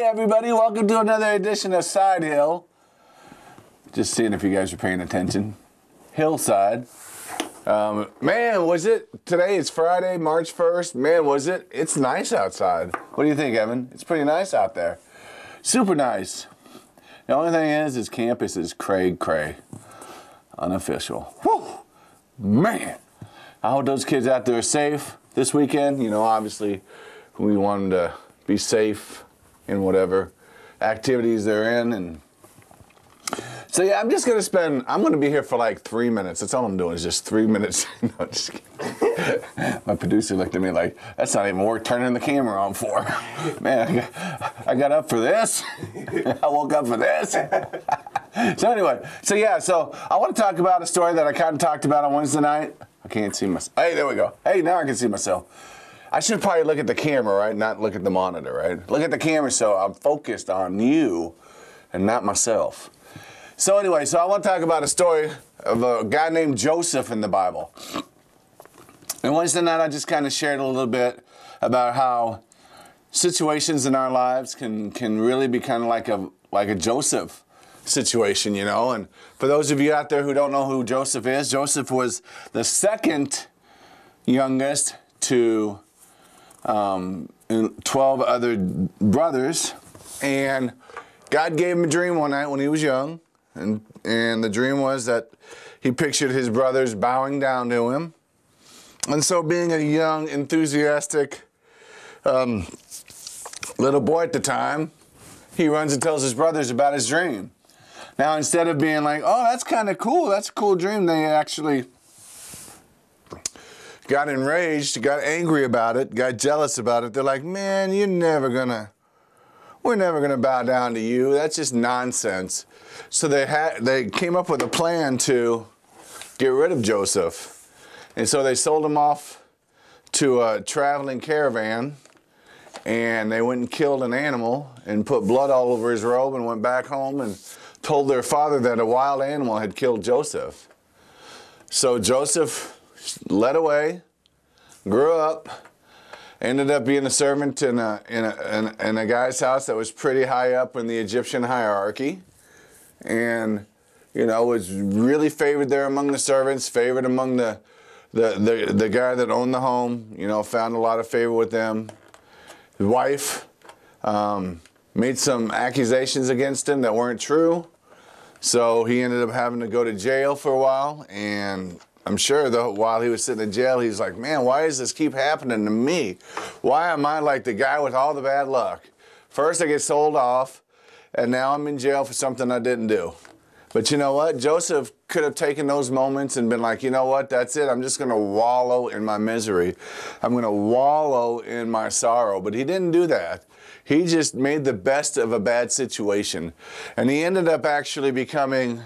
everybody, welcome to another edition of Side Hill. Just seeing if you guys are paying attention. Hillside. Man, was it, today is Friday, March 1st. Man, was it, it's nice outside. What do you think, Evan? It's pretty nice out there. Super nice. The only thing is campus is cray. Unofficial. Whew. Man. I hope those kids out there are safe this weekend. You know, obviously, we want them to be safe in whatever activities they're in. And so, yeah, I'm going to be here for like 3 minutes. That's all I'm doing is just 3 minutes. No, just kidding. My producer looked at me like, that's not even worth turning the camera on for. Man, I got up for this. I woke up for this. So anyway, so I want to talk about a story that I kind of talked about on Wednesday night. I can't see myself. Hey, there we go. Hey, now I can see myself. I should probably look at the camera, right? Not look at the monitor, right? Look at the camera so I'm focused on you and not myself. So anyway, so I want to talk about a story of a guy named Joseph in the Bible. And Wednesday night I just kind of shared a little bit about how situations in our lives can really be kind of like a Joseph situation, you know. And for those of you out there who don't know who Joseph is, Joseph was the second youngest to 12 other brothers, and God gave him a dream one night when he was young, and the dream was that he pictured his brothers bowing down to him. And so being a young, enthusiastic little boy at the time, he runs and tells his brothers about his dream. Now, instead of being like, oh, that's kind of cool, that's a cool dream, they actually got enraged, got angry about it, got jealous about it. They're like, man, we're never gonna bow down to you. That's just nonsense. So they came up with a plan to get rid of Joseph. And so they sold him off to a traveling caravan, and they went and killed an animal and put blood all over his robe and went back home and told their father that a wild animal had killed Joseph. So Joseph led away, grew up, ended up being a servant in a guy's house that was pretty high up in the Egyptian hierarchy, and you know, was really favored there among the servants, favored among the guy that owned the home. You know, found a lot of favor with them. His wife made some accusations against him that weren't true, so he ended up having to go to jail for a while. And I'm sure, though, while he was sitting in jail, he's like, man, why does this keep happening to me? Why am I like the guy with all the bad luck? First I get sold off, and now I'm in jail for something I didn't do. But you know what? Joseph could have taken those moments and been like, you know what? That's it. I'm just going to wallow in my misery. I'm going to wallow in my sorrow. But he didn't do that. He just made the best of a bad situation. And he ended up actually becoming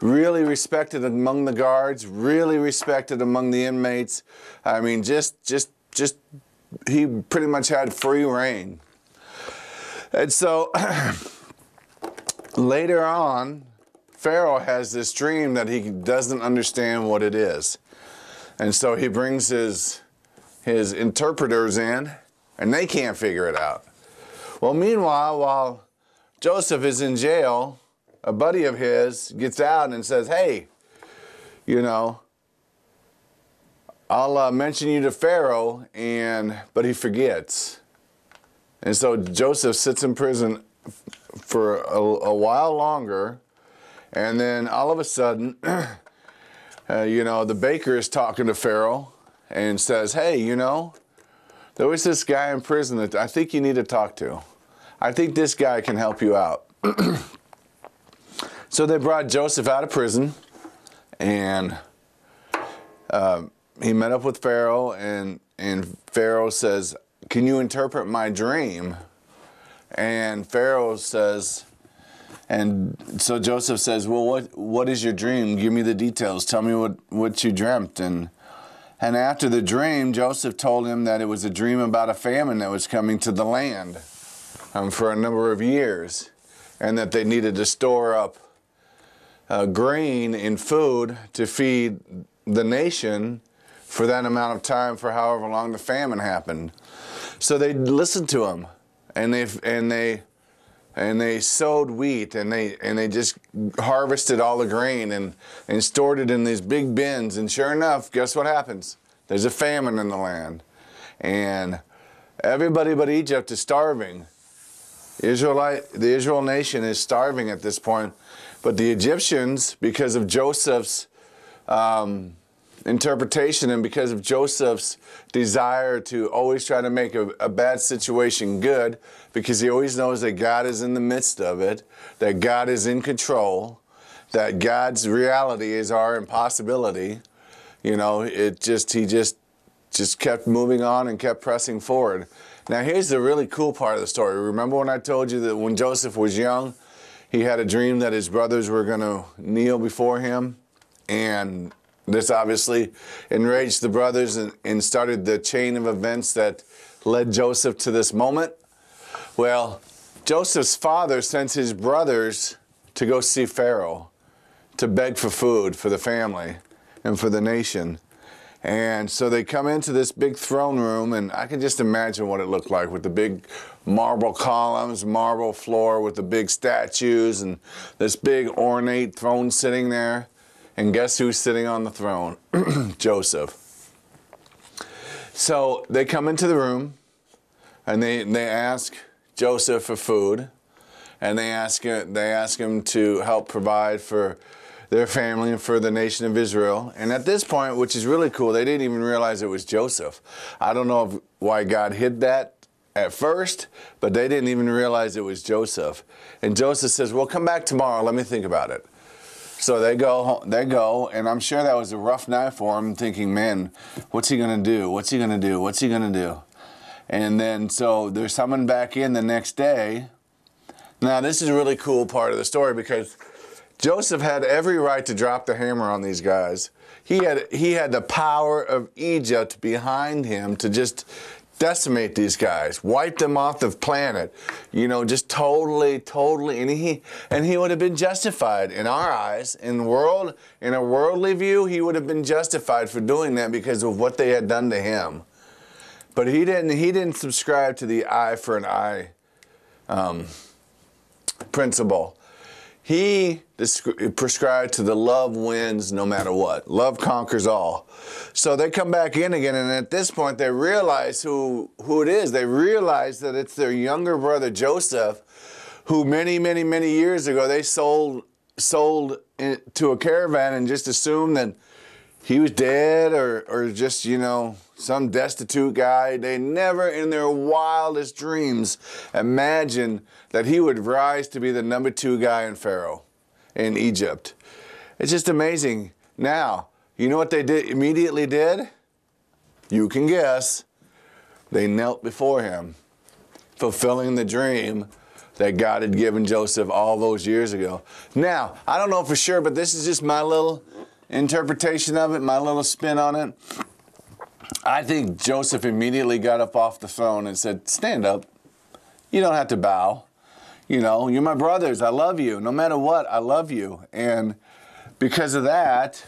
really respected among the guards, really respected among the inmates. I mean, he pretty much had free reign. And so later on, Pharaoh has this dream that he doesn't understand what it is. And so he brings his interpreters in, and they can't figure it out. Well, meanwhile, while Joseph is in jail, a buddy of his gets out and says, hey, you know, I'll mention you to Pharaoh, but he forgets. And so Joseph sits in prison for a while longer, and then all of a sudden, you know, the baker is talking to Pharaoh and says, hey, you know, there was this guy in prison that I think you need to talk to. I think this guy can help you out. So they brought Joseph out of prison, and he met up with Pharaoh, and Pharaoh says, can you interpret my dream? And Pharaoh says, and so Joseph says, well, what is your dream? Give me the details. Tell me what you dreamt. And after the dream, Joseph told him that it was a dream about a famine that was coming to the land for a number of years, and that they needed to store up grain and food to feed the nation for that amount of time, for however long the famine happened. So they listened to him, and they and they sowed wheat, and they just harvested all the grain and stored it in these big bins. And sure enough, guess what happens? There's a famine in the land, and everybody but Egypt is starving. The Israel nation is starving at this point, but the Egyptians, because of Joseph's interpretation and because of Joseph's desire to always try to make a bad situation good, because he always knows that God is in the midst of it, that God is in control, that God's reality is our impossibility. You know, he just kept moving on and kept pressing forward. Now here's the really cool part of the story. Remember when I told you that when Joseph was young, he had a dream that his brothers were going to kneel before him? And this obviously enraged the brothers and started the chain of events that led Joseph to this moment. Well, Joseph's father sent his brothers to go see Pharaoh, to beg for food for the family and for the nation. And so they come into this big throne room, and I can just imagine what it looked like with the big marble columns, marble floor with the big statues, and this big ornate throne sitting there. And guess who's sitting on the throne? Joseph. So they come into the room, and they ask Joseph for food, and they ask him to help provide for their family and for the nation of Israel. And at this point, which is really cool, they didn't even realize it was Joseph. I don't know why God hid that at first, but they didn't even realize it was Joseph. And Joseph says, well, come back tomorrow, let me think about it. So they go, and I'm sure that was a rough night for him, thinking, man, what's he going to do? What's he going to do? What's he going to do? And then, so they're summoned back in the next day. Now, this is a really cool part of the story, because Joseph had every right to drop the hammer on these guys. He had the power of Egypt behind him to just decimate these guys, wipe them off the planet, you know, just totally, and he would have been justified in our eyes, in a worldly view, he would have been justified for doing that because of what they had done to him. But he didn't subscribe to the eye for an eye principle. He prescribed to the love wins no matter what. Love conquers all. So they come back in again, and at this point they realize who it is. They realize that it's their younger brother Joseph, who many years ago they sold to a caravan and just assumed that he was dead or just, you know, some destitute guy. They never in their wildest dreams imagined that he would rise to be the number 2 guy in Pharaoh in Egypt. It's just amazing. Now, you know what they immediately did? You can guess. They knelt before him, fulfilling the dream that God had given Joseph all those years ago. Now, I don't know for sure, but this is just my little interpretation of it, my little spin on it. I think Joseph immediately got up off the throne and said, stand up. You don't have to bow. You know, you're my brothers. I love you. No matter what, I love you. And because of that,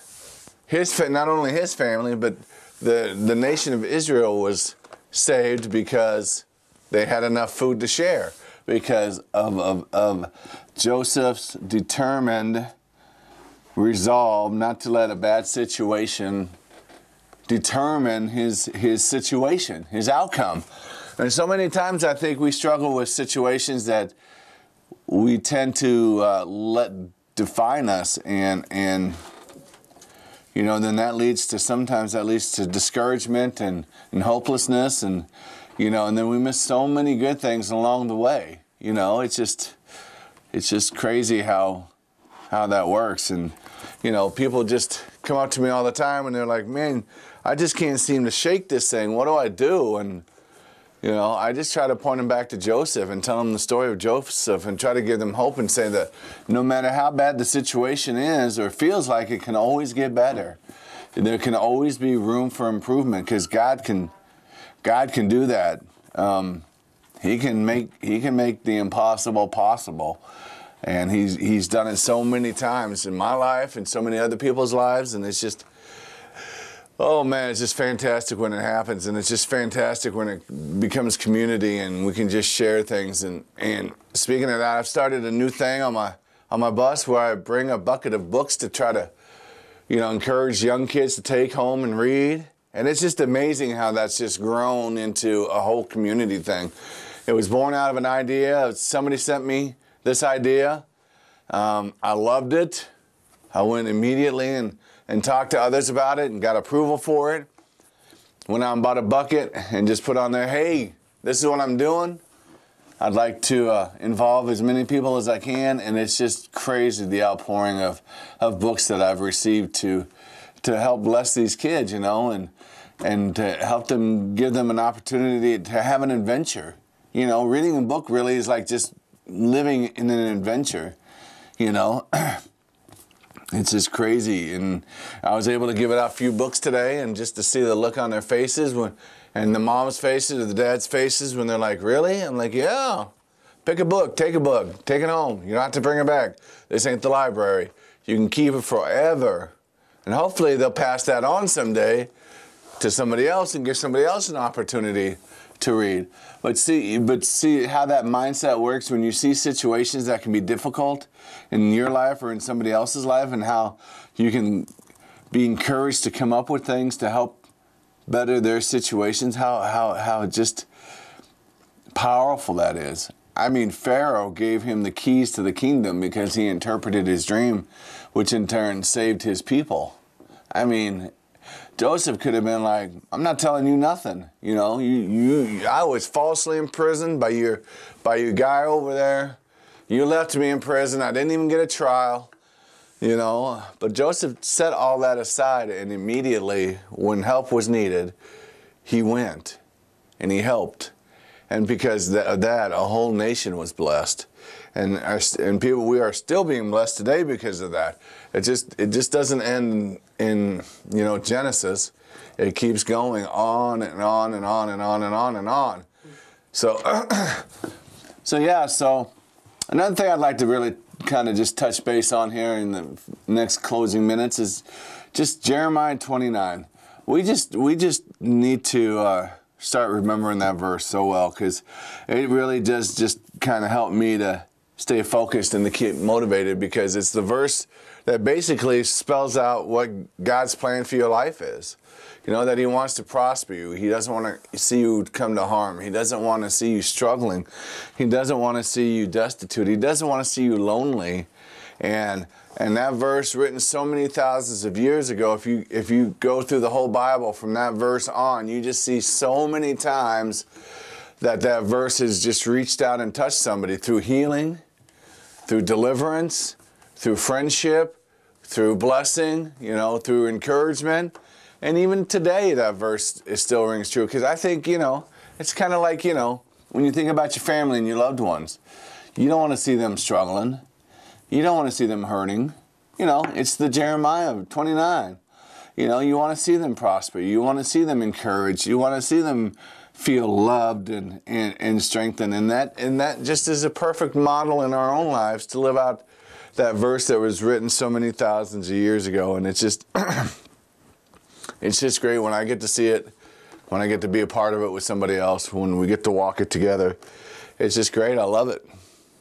not only his family, but the nation of Israel was saved because they had enough food to share. Because of Joseph's determined resolve not to let a bad situation determine his situation, his outcome. And so many times I think we struggle with situations that we tend to let define us, and you know, then sometimes that leads to discouragement and hopelessness, and you know, and then we miss so many good things along the way. You know, it's just crazy how that works. And you know, people just come up to me all the time and they're like, man, I just can't seem to shake this thing. What do I do? And you know, I just try to point them back to Joseph and tell them the story of Joseph and try to give them hope and say that no matter how bad the situation is or feels like, it can always get better. There can always be room for improvement, because God can do that. He can make the impossible possible, and he's done it so many times in my life and so many other people's lives, and it's just, Oh man, it's just fantastic when it happens, and it's just fantastic when it becomes community and we can just share things. And speaking of that, I've started a new thing on my bus where I bring a bucket of books to try to, encourage young kids to take home and read. And it's just amazing how that's just grown into a whole community thing. It was born out of an idea. Somebody sent me this idea. I loved it. I went immediately and talked to others about it and got approval for it. Went out and bought a bucket and just put on there, hey, this is what I'm doing. I'd like to involve as many people as I can, and it's just crazy the outpouring of books that I've received to help bless these kids, and to help them, give them an opportunity to have an adventure. Reading a book really is like just living in an adventure, It's just crazy, and I was able to give out a few books today, and just to see the look on their faces, and the mom's faces or the dad's faces when they're like, really? I'm like, yeah, pick a book, take it home. You don't have to bring it back. This ain't the library. You can keep it forever, and hopefully they'll pass that on someday to somebody else and give somebody else an opportunity to read. But see how that mindset works when you see situations that can be difficult in your life or in somebody else's life, and how you can be encouraged to come up with things to help better their situations, how just powerful that is. I mean, Pharaoh gave him the keys to the kingdom because he interpreted his dream, which in turn saved his people. I mean, Joseph could have been like, I'm not telling you nothing. I was falsely imprisoned by your guy over there. You left me in prison. I didn't even get a trial, But Joseph set all that aside, and immediately, when help was needed, he went and he helped. And because of that, a whole nation was blessed. And people, we are still being blessed today because of that. It just doesn't end in Genesis. It keeps going on and on and on and on and on and on. So so another thing I'd like to really kind of just touch base on here in the next closing minutes is just Jeremiah 29. We just need to start remembering that verse so well, because it really does just kind of help me to stay focused and to keep motivated, because it's the verse that basically spells out what God's plan for your life is. That he wants to prosper you. He doesn't want to see you come to harm. He doesn't want to see you struggling. He doesn't want to see you destitute. He doesn't want to see you lonely. And that verse, written so many thousands of years ago, if you go through the whole Bible from that verse on, you just see so many times that verse has just reached out and touched somebody through healing, through deliverance, through friendship, through blessing, through encouragement. And even today, that verse still rings true, because I think, it's kind of like, when you think about your family and your loved ones, you don't want to see them struggling. You don't want to see them hurting. It's the Jeremiah 29. You want to see them prosper. You want to see them encouraged. You want to see them feel loved and strengthened. And that just is a perfect model in our own lives to live out that verse that was written so many thousands of years ago. And it's just, it's just great when I get to see it, when I get to be a part of it with somebody else, when we get to walk it together. It's just great. I love it.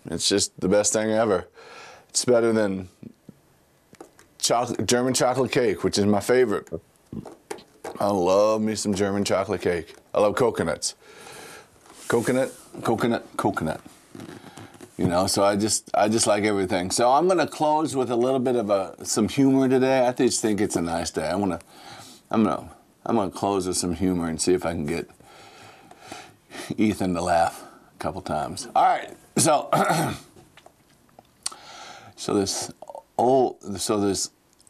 It's just the best thing ever. It's better than German chocolate cake, which is my favorite. I love me some German chocolate cake. I love coconuts. Coconut. So I just like everything. So I'm gonna close with a little bit of some humor today. I just think it's a nice day. I'm gonna close with some humor and see if I can get Ethan to laugh a couple times. All right. So this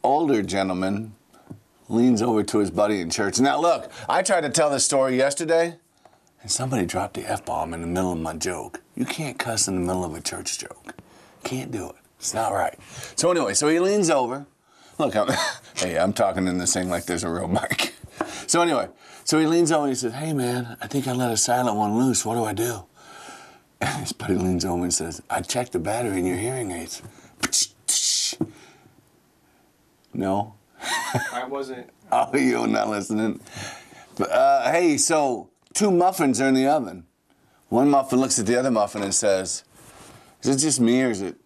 older gentleman leans over to his buddy in church. Now look, I tried to tell this story yesterday, and somebody dropped the F-bomb in the middle of my joke. You can't cuss in the middle of a church joke. Can't do it. It's not right. So anyway, he leans over. Look, I'm talking in this thing like there's a real mic. So he leans over and he says, hey man, I think I let a silent one loose. What do I do? And his buddy leans over and says, I checked the battery in your hearing aids. No. I wasn't. Oh, you're not listening. But, hey, so 2 muffins are in the oven. One muffin looks at the other muffin and says, "Is it just me or is it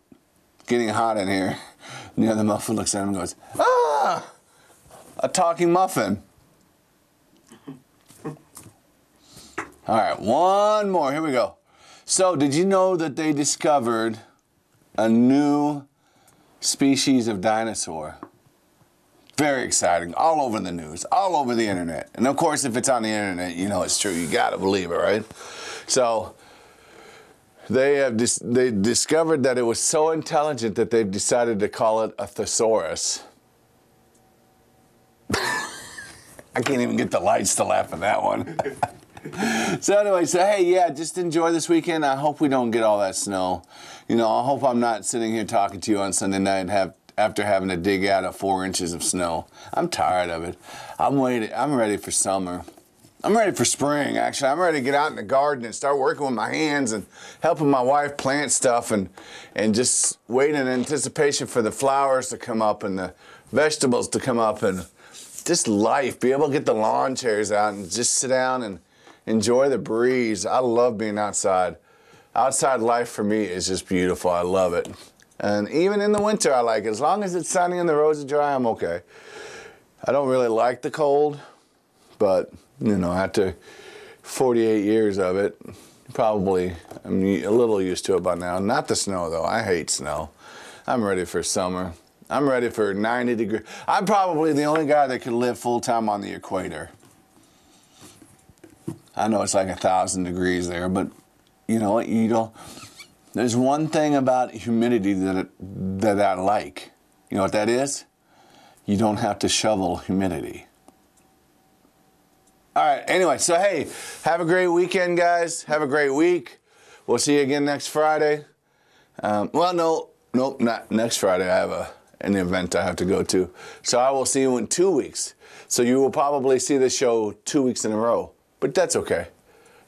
getting hot in here?" And the other muffin looks at him and goes, "Ah, a talking muffin." All right, one more. Here we go. So, did you know that they discovered a new species of dinosaur? Very exciting. All over the news, all over the internet. And of course, if it's on the internet, you know it's true. You gotta believe it, right? So, they discovered that it was so intelligent that they've decided to call it a thesaurus. I can't even get the lights to laugh at that one. So anyway, hey, yeah, just enjoy this weekend. I hope we don't get all that snow. You know, I hope I'm not sitting here talking to you on Sunday night after having to dig out 4 inches of snow. I'm tired of it. I'm ready for summer. I'm ready for spring, actually. I'm ready to get out in the garden and start working with my hands and helping my wife plant stuff and just waiting in anticipation for the flowers to come up and the vegetables to come up and just life. Be able to get the lawn chairs out and just sit down and enjoy the breeze. I love being outside. Outside life for me is just beautiful. I love it. And even in the winter, I like it. As long as it's sunny and the roads are dry, I'm okay. I don't really like the cold, but, you know, after 48 years of it, probably I'm a little used to it by now. Not the snow, though. I hate snow. I'm ready for summer. I'm ready for 90 degrees. I'm probably the only guy that could live full-time on the equator. I know it's like 1,000 degrees there, but you know what? You don't. There's one thing about humidity that I like. You know what that is? You don't have to shovel humidity. All right. Anyway, so hey, have a great weekend, guys. Have a great week. We'll see you again next Friday. Well, no, not next Friday. I have an event I have to go to. So I will see you in 2 weeks. So you will probably see this show 2 weeks in a row. But that's okay.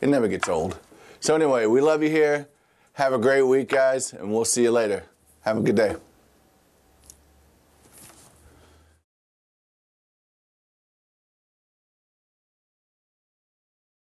It never gets old. So anyway, we love you here. Have a great week, guys, and we'll see you later. Have a good day.